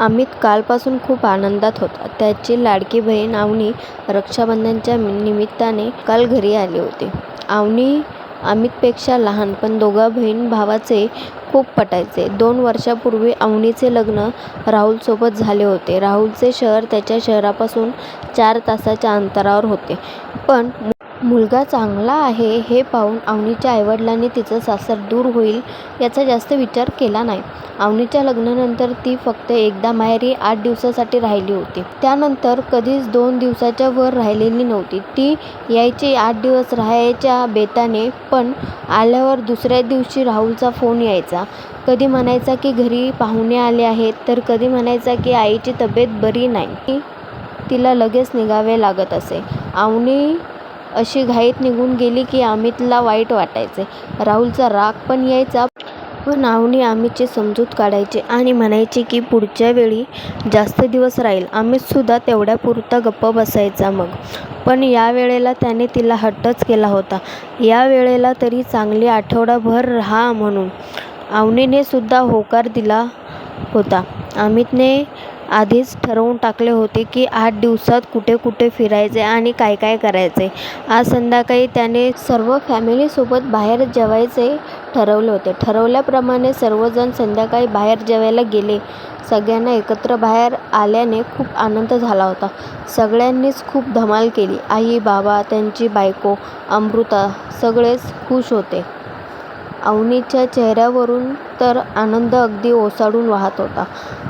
अमित कालपासून खूप आनंदात होता. त्याची लाडकी बहीण अवनी रक्षाबंधनच्या निमित्ताने काल घरी आली होती. अवनी अमितपेक्षा लहान, पण दोघा बहीण भावाचे खूप पटायचे. 2 वर्षांपूर्वी अवनीचे लग्न राहुलसोबत झाले होते. राहुलचे शहर त्याच्या शहरापासून 4 तासाच्या अंतरावर होते. पण मुलगा चांगला आहे हे पाहून अवनीच्या आईवडिलांनी तिचं सासर दूर होईल याचा जास्त विचार केला नाही. अवनीच्या लग्नानंतर ती फक्त एकदा माहेरी 8 दिवसांसाठी राहिली होती. त्यानंतर कधीच 2 दिवसाच्या वर राहिलेली नव्हती. ती यायची, 8 दिवस राहायच्या बेताने, पण आल्यावर दुसऱ्या दिवशी राहुलचा फोन यायचा. कधी म्हणायचा की घरी पाहुणे आले आहेत, तर कधी म्हणायचा की आईची तब्येत बरी नाही. तिला लगेच निघावे लागत असे. अवनी अशी घाईत निघून गेली की अमितला वाईट वाटायचे. राहुलचा राग पण यायचा, पण अवनी अमितची समजूत काढायची आणि म्हणायची की पुढच्या वेळी जास्त दिवस राहील. अमितसुद्धा तेवढ्यापुरता गप्प बसायचा मग. पण या वेळेला त्याने तिला हट्टच केला होता. या वेळेला तरी चांगली आठवडाभर राहा म्हणून. अवनीने सुद्धा होकार दिला होता. अमितने आधीच ठरवून टाकले होते की 8 दिवसात कुठे कुठे फिरायचे आणि काय काय करायचे. आज संध्याकाळी त्याने सर्व फॅमिलीसोबत बाहेर जेवायचे ठरवले होते. ठरवल्याप्रमाणे सर्वजण संध्याकाळी बाहेर जेवायला गेले. सगळ्यांना एकत्र बाहेर आल्याने खूप आनंद झाला होता. सगळ्यांनीच खूप धमाल केली. आई, बाबा, त्यांची बायको अमृता सगळेच खुश होते. अवनीच्या चेहऱ्यावरून तर आनंद अगदी ओसाडून वाहत होता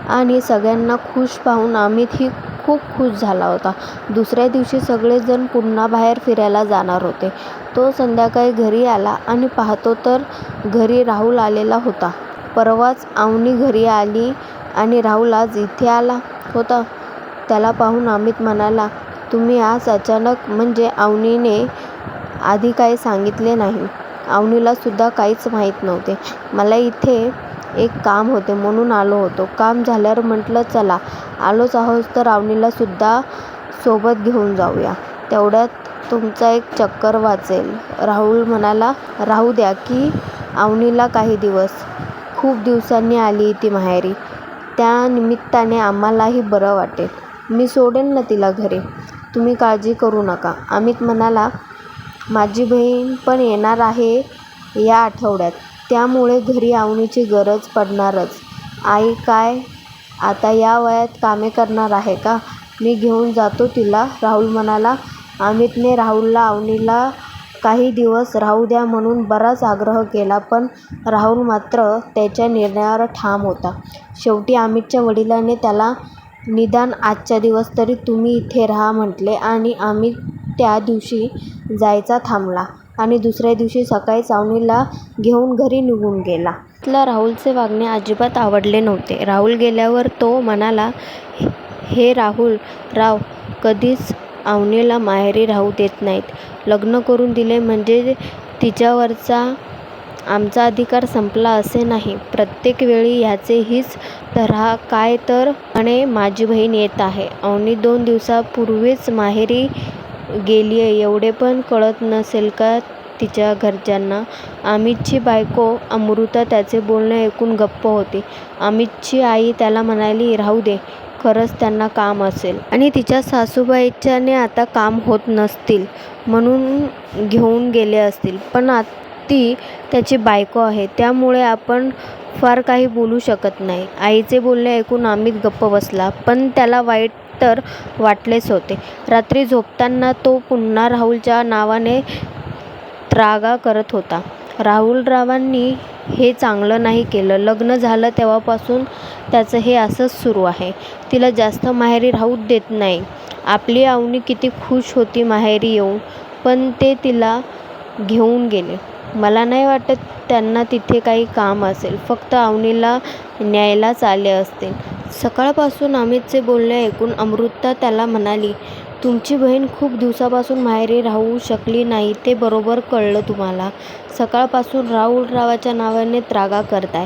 आणि सगळ्यांना खुश पाहून अमितही खूप खुश झाला होता. दुसऱ्या दिवशी सगळेजण पुन्हा बाहेर फिरायला जाणार होते. तो संध्याकाळी घरी आला आणि पाहतो तर घरी राहुल आलेला होता. परवाच अवनी घरी आली आणि राहुल आज इथे आला होता. त्याला पाहून अमित म्हणाला, तुम्ही आज अचानक, म्हणजे अवनीने आधी काही सांगितले नाही. अवनीला सुद्धा काहीच माहीत नव्हते. मला इथे एक काम होते म्हणून आलो होतो. काम झाल्यावर म्हटलं चला आलोच आहोत तर अवनीला सुद्धा सोबत घेऊन जाऊया. तेवढ्यात तुमचा एक चक्कर वाचेल. राहुल म्हणाला, राहू द्या की अवनीला काही दिवस. खूप दिवसांनी आली ती माहेरी. त्या निमित्ताने आम्हालाही बरं वाटेल. मी सोडेन ना तिला घरी. तुम्ही काळजी करू नका. अमित म्हणाला, माझी बहीण पण येणार आहे या आठवड्यात, त्यामुळे घरी अवनीची गरज पडणारच. आई काय आता या वयात कामे करणार आहे का? मी घेऊन जातो तिला, राहुल म्हणाला. अमितने राहुलला अवनीला काही दिवस राहू द्या म्हणून बराच आग्रह केला, पण राहुल मात्र त्याच्या निर्णयावर ठाम होता. शेवटी अमितच्या वडिलांनी त्याला निदान आजच्या दिवस तरी तुम्ही इथे राहा म्हटले आणि अमित त्या दिवशी जायचा थांबला आणि दुसऱ्या दिवशी सकाळीच अवनीला घेऊन घरी निघून गेला. तिला राहुलचे वागणे अजिबात आवडले नव्हते. राहुल गेल्यावर तो म्हणाला, हे राव कधीच अवनीला माहेरी राहू देत नाहीत. लग्न करून दिले म्हणजे तिच्यावरचा आमचा अधिकार संपला असे नाही. प्रत्येक वेळी ह्याचे हीच तऱ्हा काय तर म्हणे माझी बहीण येत आहे. अवनी 2 दिवसापूर्वीच माहेरी गेलीये एवढे पण कळत नसेल का तिच्या घरच्यांना? अमितची बायको अमृता त्याचे बोलणे ऐकून गप्प होती. अमितची आई त्याला म्हणाली, राहू दे, खरंच त्यांना काम असेल आणि तिच्या सासूबाईच्याने आता काम होत नसतील म्हणून घेऊन गेले असतील. पण ती त्याची बायको आहे, त्यामुळे आपण फार काही बोलू शकत नाही. आईचे बोलणे ऐकून अमित गप्प बसला, पण त्याला वाईट तर वाटलेच होते. रात्री झोपताना तो पुन्हा राहुलच्या नावाने त्रागा करत होता. राहुलरावांनी हे चांगलं नाही केलं. लग्न झालं तेव्हापासून त्याचं हे असंच सुरू आहे. तिला जास्त माहेरी राहू देत नाही. आपली अवनी किती खुश होती माहेरी येऊन, पण ते तिला घेऊन गेले. मला नाही वाटत त्यांना तिथे काही काम असेल. फक्त अवनीला न्यायलाच आले असतील. सकाळपासून अमितचे बोलणे ऐकून अमृता त्याला म्हणाली, तुमची बहीण खूप दिवसापासून माहेरी राहू शकली नाही ते बरोबर कळलं तुम्हाला. सकाळपासून राहुलरावाच्या नावाने त्रागा करताय,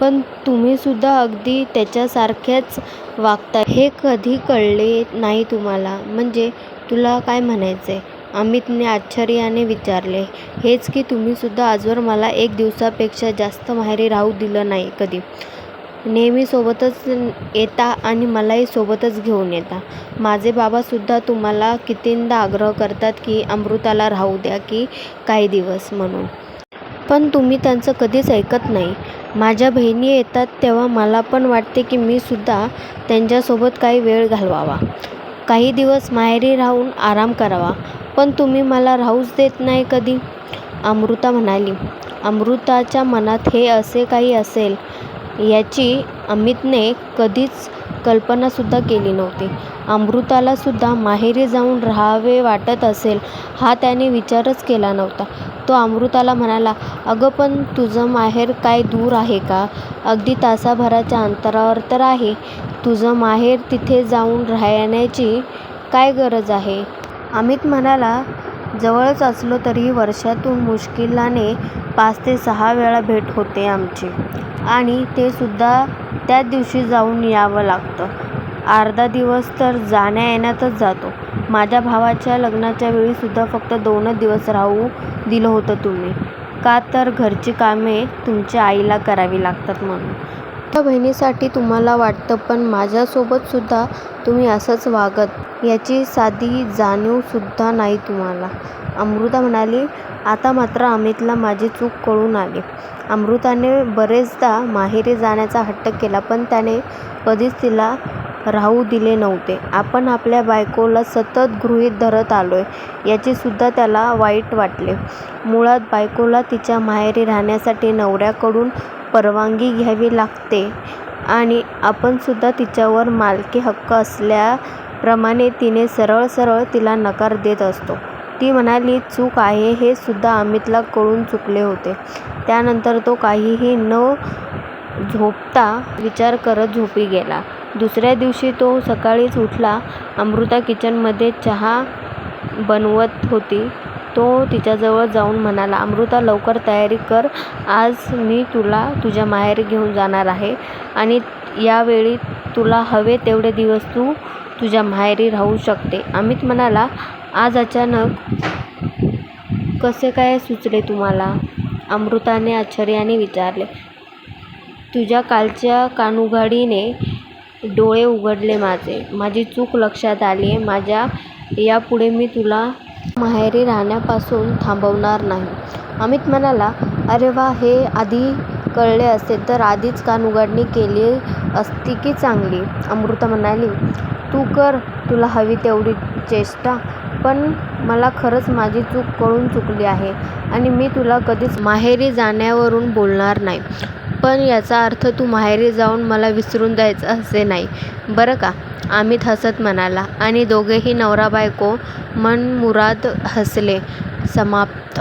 पण तुम्हीसुद्धा अगदी त्याच्यासारख्याच वागताय हे कधी कळले नाही तुम्हाला? म्हणजे तुला काय म्हणायचंय? अमितने आश्चर्याने विचारले. हेच की तुम्हीसुद्धा आजवर मला 1 दिवसापेक्षा जास्त माहेरी राहू दिलं नाही कधी. नेहमी सोबतच येता आणि मलाही सोबतच घेऊन येता. माझे बाबासुद्धा तुम्हाला कितींदा आग्रह करतात की अमृताला राहू द्या की काही दिवस म्हणून. पण तुम्ही त्यांचं कधीच ऐकत नाही. माझ्या बहिणी येतात तेव्हा मला पण वाटते की मी सुद्धा त्यांच्यासोबत काही वेळ घालवावा. काही दिवस माहेरी राहून आराम करावा. पण तुम्ही मला राहूच देत नाही कधी. अमृता म्हणाली. अमृताच्या मनात हे असे काही असेल याची अमितने कधीच कल्पनासुद्धा केली नव्हती. अमृतालासुद्धा माहेरी जाऊन राहावे वाटत असेल हा त्याने विचारच केला नव्हता. तो अमृताला म्हणाला, अगं पण तुझं माहेर काय दूर आहे का? अगदी तासाभराच्या अंतरावर तर आहे. तुझं माहेर तिथे जाऊन राहण्याची काय गरज आहे? अमित म्हणाला, जवळच असलो तरीही वर्षातून मुश्किलाने 5 ते 6 वेळा भेट होते आमची आणि ते सुद्धा त्याच दिवशी जाऊन यावं लागतं. अर्धा दिवस तर जाण्या येण्यातच जातो. माझ्या भावाच्या लग्नाच्या वेळीसुद्धा फक्त 2च दिवस राहू दिलं होतं तुम्ही. का तर घरची कामे तुमच्या आईला करावी लागतात म्हणून. तुमच्या बहिणीसाठी तुम्हाला वाटतं पण माझ्यासोबतसुद्धा तुम्ही असंच वागत याची साधी जाणीवसुद्धा नाही तुम्हाला. अमृता म्हणाली. आता मात्र अमितला माझी चूक कळून आली. अमृताने बरेचदा माहेरी जाण्याचा हट्ट केला पण त्याने कधीच तिला राहू दिले नव्हते. आपण आपल्या बायकोला सतत गृहीत धरत आलोय याचीसुद्धा त्याला वाईट वाटले. मुळात बायकोला तिच्या माहेरी राहण्यासाठी नवऱ्याकडून परवानगी घ्यावी लागते आणि आपणसुद्धा तिच्यावर मालकी हक्क असल्याप्रमाणे तिने सरळ सरळ तिला नकार देत असतो. ती म्हणाली. चूक आहे हे सुद्धा अमितला कळून चुकले होते. त्यानंतर तो काहीही न झोपता विचार करत झोपी गेला. दुसऱ्या दिवशी तो सकाळीच उठला. अमृता किचनमध्ये चहा बनवत होती. तो तिच्याजवळ जाऊन म्हणाला, अमृता लवकर तयारी कर. आज मी तुला तुझ्या माहेरी घेऊन जाणार आहे आणि यावेळी तुला हवे तेवढे दिवस तू तुझ्या माहेरी राहू शकते. अमित म्हणाला, आज अचानक कसे काय सुचले तुम्हाला? अमृताने आश्चर्याने विचारले. तुझ्या कालच्या कानउघाडीने डोळे उघडले माझे. माझी चूक लक्षात आली. यापुढे मी तुला माहेरी राहण्यापासून थांबवणार नाही. अमित म्हणाला, अरे वा, हे आधी कळले असते तर आधीच कानउघाडणी केली असती की चांगली. अमृता म्हणाली, तू कर तुला हवी तेवढी चेष्टा. पण मला खरंच माझी चूक कळून चुकली आहे आणि मी तुला कधीच माहेरी जाण्यावरून बोलणार नाही. पण याचा अर्थ तू माहेरी जाऊन मला विसरून जायचं असे नाही बरं का? अमित हसत म्हणाला आणि दोघेही नवरा बायको मनमुराद हसले. समाप्त.